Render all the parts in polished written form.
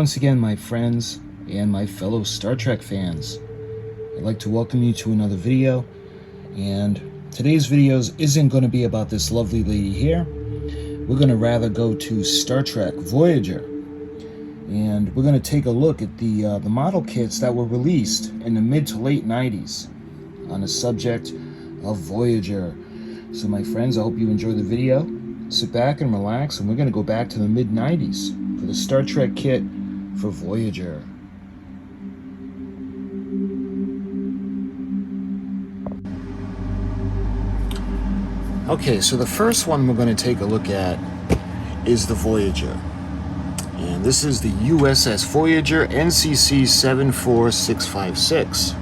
once again, my friends and my fellow Star Trek fans. I'd like to welcome you to another video, and today's videos isn't going to be about this lovely lady here. We're going to rather go to Star Trek Voyager, and we're going to take a look at the model kits that were released in the mid to late 90s on the subject of Voyager. So my friends, I hope you enjoy the video. Sit back and relax, and we're going to go back to the mid 90s for the Star Trek kit for Voyager. Okay, so the first one we're going to take a look at is the Voyager. And this is the USS Voyager NCC 74656.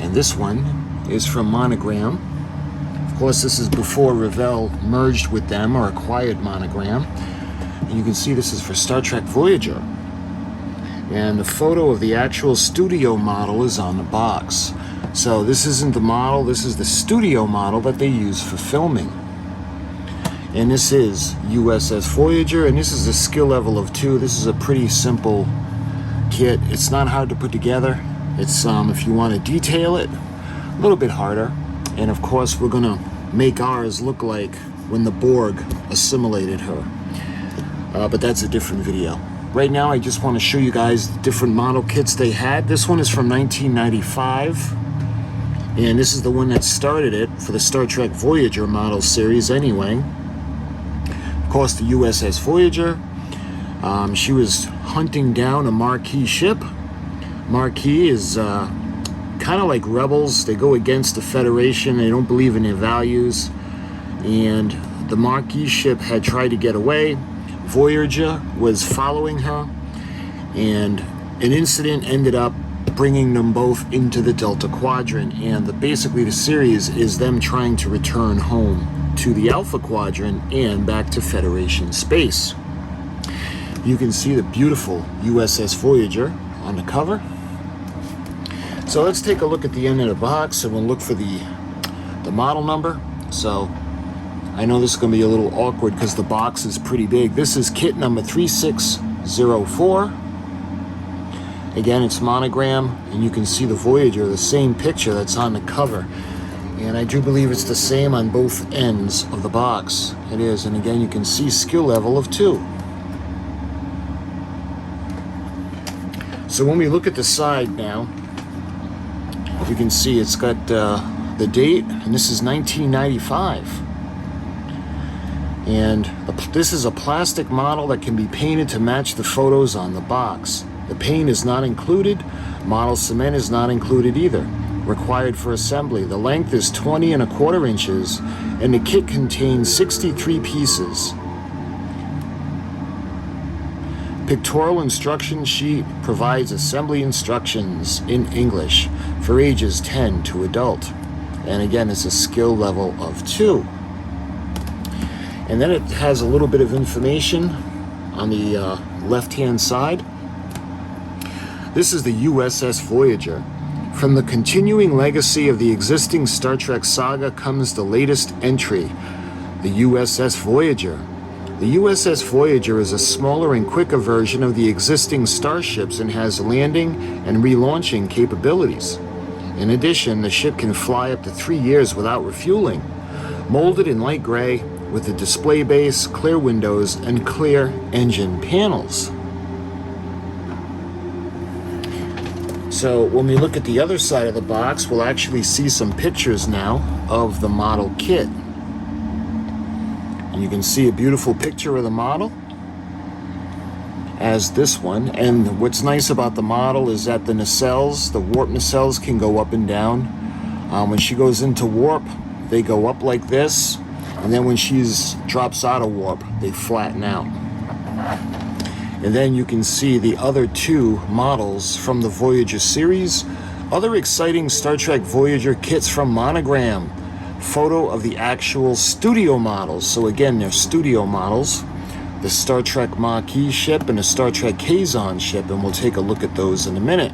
And this one is from Monogram. Of course, this is before Revell merged with them or acquired Monogram. And you can see this is for Star Trek Voyager. And the photo of the actual studio model is on the box. So this isn't the model, this is the studio model that they use for filming. And this is USS Voyager, and this is a skill level of 2. This is a pretty simple kit. It's not hard to put together. It's, if you want to detail it, a little bit harder. And of course, we're going to make ours look like when the Borg assimilated her. But that's a different video. Right now, I just want to show you guys the different model kits they had. This one is from 1995. And this is the one that started it for the Star Trek Voyager model series anyway. Of course, the USS Voyager. She was hunting down a Marquis ship. Marquis is kind of like rebels. They go against the Federation. They don't believe in their values. And the Marquis ship had tried to get away. Voyager was following her, and an incident ended up bringing them both into the Delta Quadrant. And basically the series is them trying to return home to the Alpha Quadrant and back to Federation space. You can see the beautiful USS Voyager on the cover. So let's take a look at the end of the box, and we'll look for the model number. So I know this is going to be a little awkward because the box is pretty big. This is kit number 3604. Again, it's Monogram, and you can see the Voyager, the same picture that's on the cover. And I do believe it's the same on both ends of the box. It is, and again, you can see skill level of 2. So when we look at the side now, you can see it's got the date, and this is 1995. And this is a plastic model that can be painted to match the photos on the box. The paint is not included. Model cement is not included either. Required for assembly. The length is 20 1/4 inches, and the kit contains 63 pieces. Pictorial instruction sheet provides assembly instructions in English for ages 10 to adult. And again, it's a skill level of 2. And then it has a little bit of information on the left-hand side. This is the USS Voyager. From the continuing legacy of the existing Star Trek saga comes the latest entry, the USS Voyager. The USS Voyager is a smaller and quicker version of the existing starships and has landing and relaunching capabilities. In addition, the ship can fly up to 3 years without refueling. Molded in light gray, with a display base, clear windows, and clear engine panels. So when we look at the other side of the box, we'll actually see some pictures now of the model kit. And you can see a beautiful picture of the model as this one. And what's nice about the model is that the nacelles, the warp nacelles, can go up and down. When she goes into warp, they go up like this. And then when she drops out of warp, they flatten out. And then you can see the other 2 models from the Voyager series. Other exciting Star Trek Voyager kits from Monogram. Photo of the actual studio models. So again, they're studio models. The Star Trek Marquis ship and the Star Trek Kazon ship, and we'll take a look at those in a minute.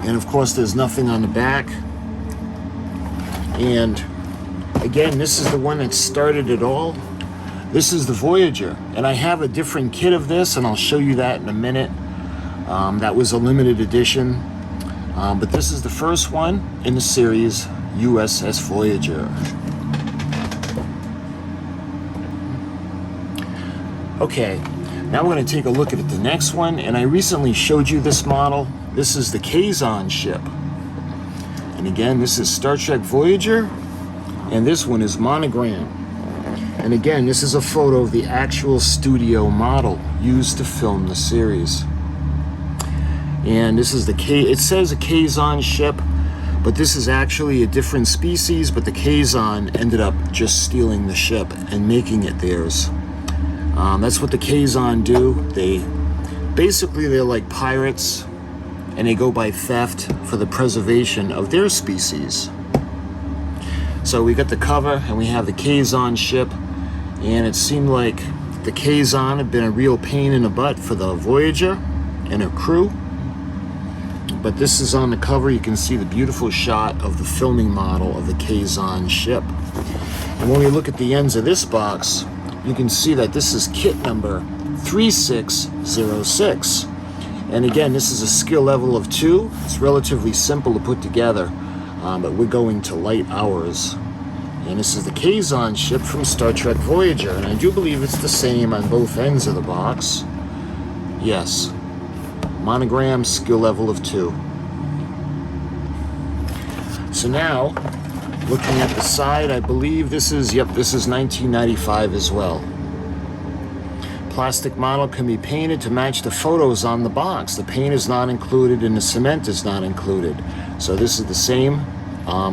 And of course, there's nothing on the back. And again, this is the one that started it all. This is the Voyager, and I have a different kit of this, and I'll show you that in a minute. That was a limited edition, but this is the first one in the series, USS Voyager. Okay, now we're going to take a look at the next one, and I recently showed you this model. This is the Kazon ship. And again, this is Star Trek Voyager, and this one is Monogram. And again, this is a photo of the actual studio model used to film the series. And this is the it says a Kazon ship, but this is actually a different species, but the Kazon ended up just stealing the ship and making it theirs. That's what the Kazon do. They're like pirates, and they go by theft for the preservation of their species. So we got the cover, and we have the Kazon ship, and it seemed like the Kazon had been a real pain in the butt for the Voyager and her crew. But this is on the cover. You can see the beautiful shot of the filming model of the Kazon ship. And when we look at the ends of this box, you can see that this is kit number 3606. And again, this is a skill level of 2. It's relatively simple to put together, but we're going to light hours. And this is the Kazon ship from Star Trek Voyager, and I do believe it's the same on both ends of the box. Yes, Monogram, skill level of 2. So now, looking at the side, I believe this is 1995 as well. Plastic model can be painted to match the photos on the box. The paint is not included and the cement is not included. So this is the same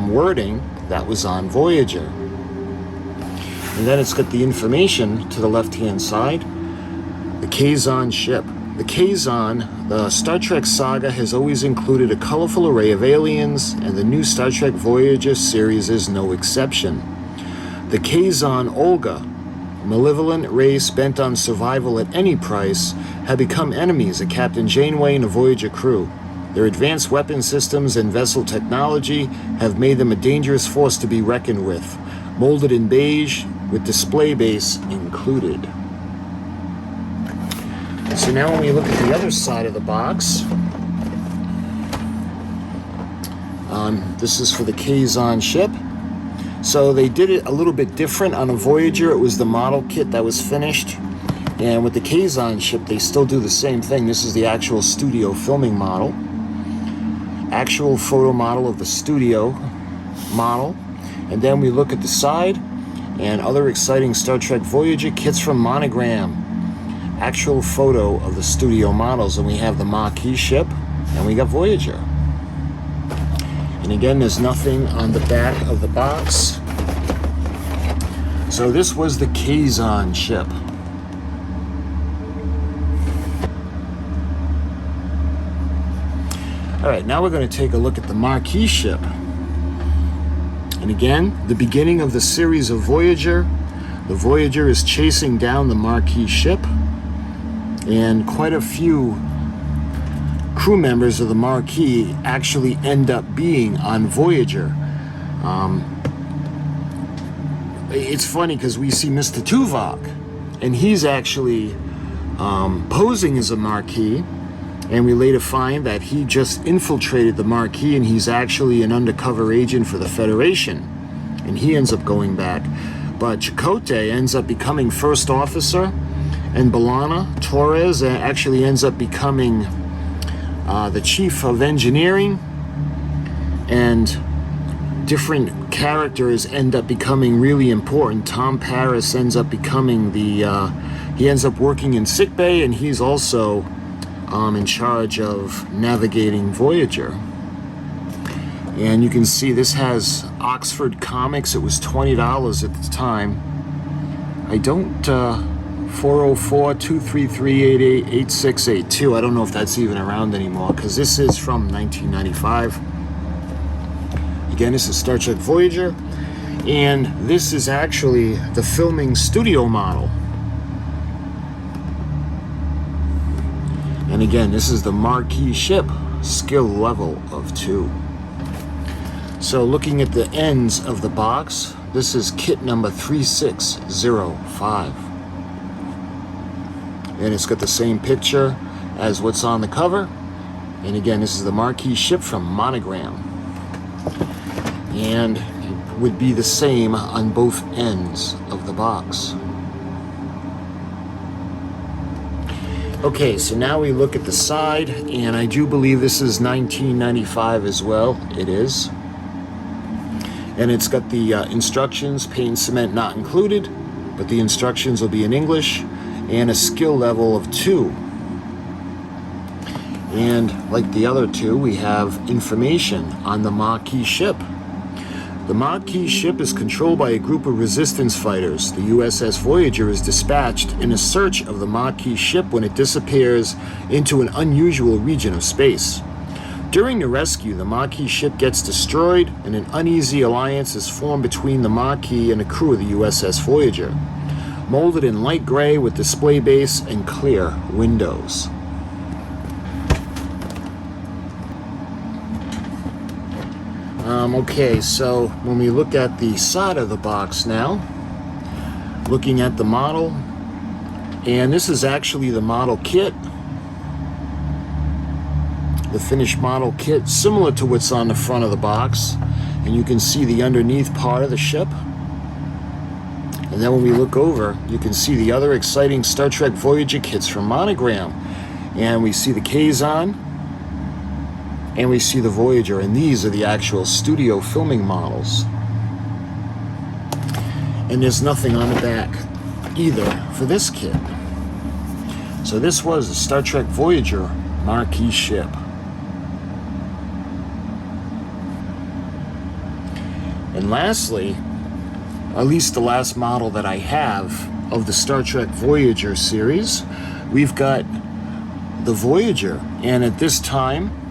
wording that was on Voyager. And then it's got the information to the left-hand side. The Kazon ship. The Kazon, the Star Trek saga, has always included a colorful array of aliens, and the new Star Trek Voyager series is no exception. The Kazon Olga, a malevolent race bent on survival at any price, have become enemies of Captain Janeway and the Voyager crew. Their advanced weapon systems and vessel technology have made them a dangerous force to be reckoned with, molded in beige with display base included. So now when we look at the other side of the box, this is for the Kazon ship. So they did it a little bit different on a Voyager. It was the model kit that was finished. And with the Kazon ship, they still do the same thing. This is the actual studio filming model. Actual photo model of the studio model. And then we look at the side and other exciting Star Trek Voyager kits from Monogram. Actual photo of the studio models, and we have the Marquis ship, and we got Voyager. And again, there's nothing on the back of the box. So this was the Kazon ship. All right, now we're going to take a look at the Marquis ship. And again, the beginning of the series of Voyager. The Voyager is chasing down the Marquis ship. And quite a few crew members of the Marquis actually end up being on Voyager. It's funny because we see Mr. Tuvok, and he's actually posing as a Marquis, and we later find that he just infiltrated the Marquis, and he's actually an undercover agent for the Federation, and he ends up going back. But Chakotay ends up becoming first officer, and B'Elanna Torres actually ends up becoming the chief of engineering, and different characters end up becoming really important. Tom Paris ends up becoming he ends up working in sickbay, and he's also in charge of navigating Voyager. And you can see this has Oxford Comics. It was $20 at the time. I don't 404-233-8682. I don't know if that's even around anymore, because this is from 1995. Again, this is Star Trek Voyager, and this is actually the filming studio model. And again, this is the Marquis ship, skill level of 2. So looking at the ends of the box, this is kit number 3605. and it's got the same picture as what's on the cover. And again, this is the marquee ship from Monogram, and it would be the same on both ends of the box. Okay, so now we look at the side, and I do believe this is 1995 as well. It is. And it's got the instructions, paint cement not included, but the instructions will be in English, and a skill level of 2. And like the other two, we have information on the marquee ship. The marquee ship is controlled by a group of resistance fighters. The USS Voyager is dispatched in a search of the marquee ship when it disappears into an unusual region of space. During the rescue, the marquee ship gets destroyed, and an uneasy alliance is formed between the marquee and the crew of the USS Voyager, molded in light gray with display base and clear windows. Okay, so when we look at the side of the box now, looking at the model, and this is actually the model kit, the finished model kit, similar to what's on the front of the box, and you can see the underneath part of the ship. And then when we look over, you can see the other exciting Star Trek Voyager kits from Monogram, and we see the Kazon, and we see the Voyager, and these are the actual studio filming models. And there's nothing on the back either for this kit. So this was the Star Trek Voyager marquee ship. And lastly, at least the last model that I have of the Star Trek Voyager series, we've got the Voyager. And at this time,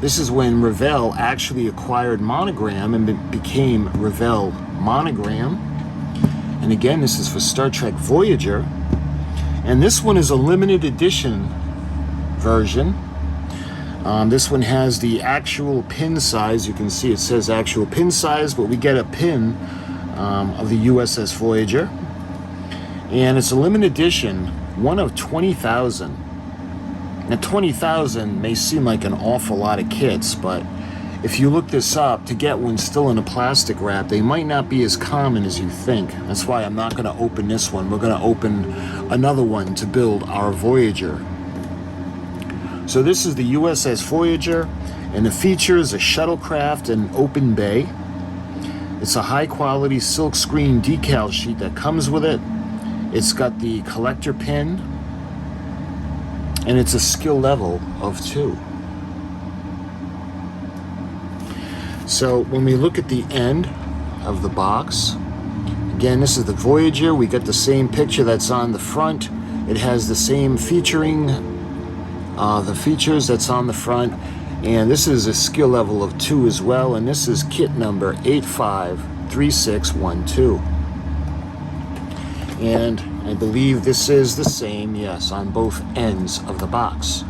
this is when Revell actually acquired Monogram and became Revell Monogram. And again, this is for Star Trek Voyager. And this one is a limited edition version. This one has the actual pin size. You can see it says actual pin size, but we get a pin of the USS Voyager. And it's a limited edition, one of 20,000. Now 20,000 may seem like an awful lot of kits, but if you look this up, to get one still in a plastic wrap, they might not be as common as you think. That's why I'm not going to open this one. We're going to open another one to build our Voyager. So this is the USS Voyager, and the features a shuttlecraft and open bay. It's a high quality silk screen decal sheet that comes with it. It's got the collector pin, and it's a skill level of 2. So when we look at the end of the box, again, this is the Voyager. We got the same picture that's on the front. It has the same featuring, the features that's on the front. And this is a skill level of 2 as well. And this is kit number 853612. And I believe this is the same, yes, on both ends of the box.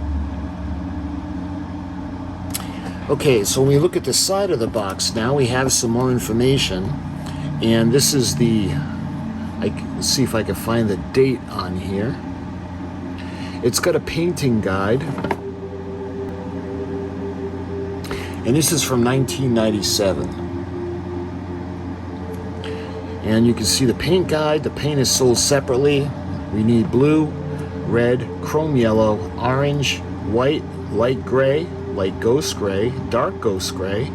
Okay, so when we look at the side of the box now, we have some more information. And this is the, let's see if I can find the date on here. It's got a painting guide. And this is from 1997. And you can see the paint guide. The paint is sold separately. We need blue, red, chrome yellow, orange, white, light gray, light ghost gray, dark ghost gray,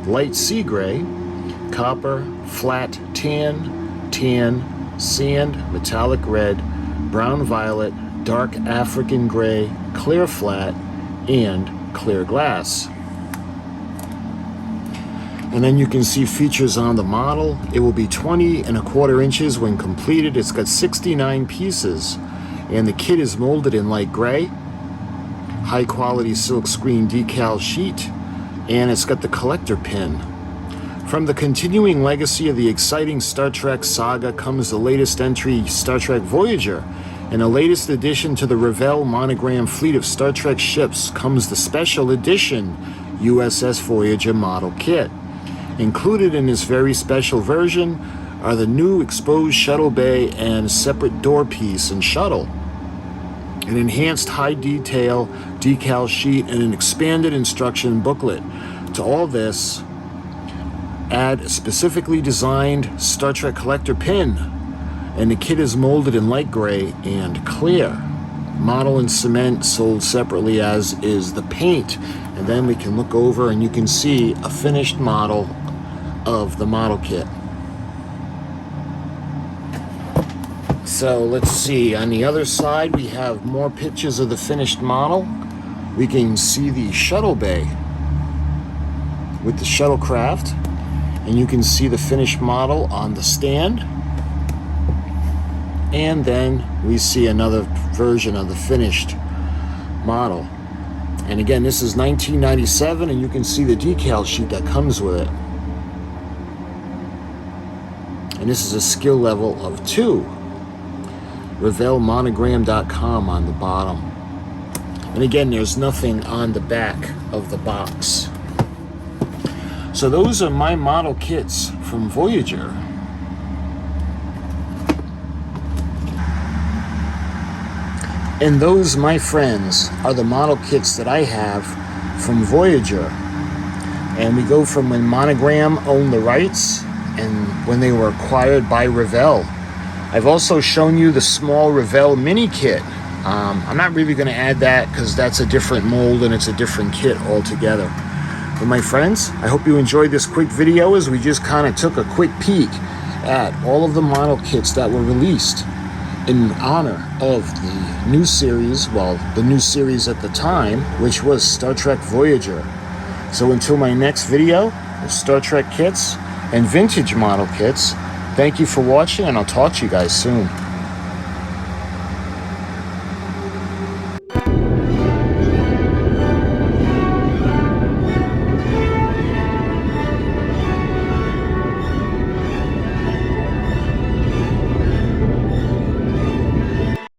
light sea gray, copper, flat tan, tan, sand, metallic red, brown violet, dark African gray, clear flat, and clear glass. And then you can see features on the model. It will be 20¼ inches when completed. It's got 69 pieces, and the kit is molded in light gray, high quality silk screen decal sheet, and it's got the collector pin. From the continuing legacy of the exciting Star Trek saga comes the latest entry, Star Trek Voyager. In the latest addition to the Revell Monogram fleet of Star Trek ships comes the special edition USS Voyager model kit. Included in this very special version are the new exposed shuttle bay and separate door piece and shuttle. an enhanced high detail decal sheet, and an expanded instruction booklet. To all this, add a specifically designed Star Trek collector pin, and the kit is molded in light gray and clear. Model and cement sold separately, as is the paint. And then we can look over and you can see a finished model of the model kit. So let's see, on the other side we have more pictures of the finished model. We can see the shuttle bay with the shuttlecraft, and you can see the finished model on the stand. And then we see another version of the finished model. And again, this is 1997, and you can see the decal sheet that comes with it. And this is a skill level of 2. Revell Monogram.com on the bottom. And again, there's nothing on the back of the box. So those are my model kits from Voyager. And those, my friends, are the model kits that I have from Voyager. And we go from when Monogram owned the rights and when they were acquired by Revell. I've also shown you the small Revell mini kit. I'm not really going to add that because that's a different mold and it's a different kit altogether. But my friends, I hope you enjoyed this quick video as we just kind of took a quick peek at all of the model kits that were released in honor of the new series, well, the new series at the time, which was Star Trek Voyager. So until my next video of Star Trek kits and vintage model kits, thank you for watching, and I'll talk to you guys soon.